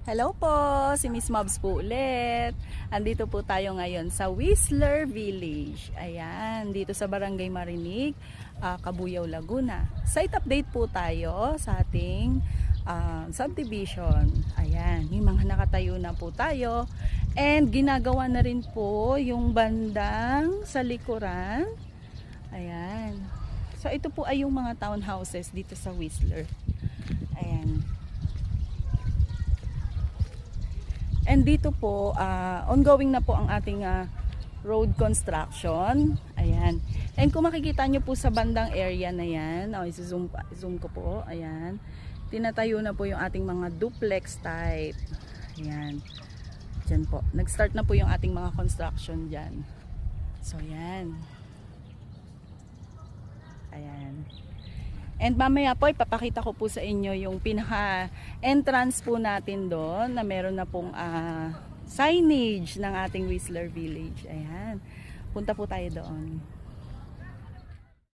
Hello po, si Miss Mobs po ulit. Andito po tayo ngayon sa Whistler Village. Ayan, dito sa Barangay Marinig, Cabuyao, Laguna. Site update po tayo sa ating subdivision. Ayan, may mga nakatayo na po tayo. And ginagawa na rin po yung bandang sa likuran. Ayan. So ito po ay yung mga townhouses dito sa Whistler. Ayan. And dito po, ongoing na po ang ating road construction. Ayan. And kung makikita nyo po sa bandang area na yan, zoom ko po, ayan. Tinatayo na po yung ating mga duplex type. Ayan. Diyan po. Nag-start na po yung ating mga construction dyan. So, ayan. Ayan. And mamaya po ipapakita ko po sa inyo yung pinaka entrance po natin doon na meron na pong signage ng ating Whistler Village. Ayan. Punta po tayo doon.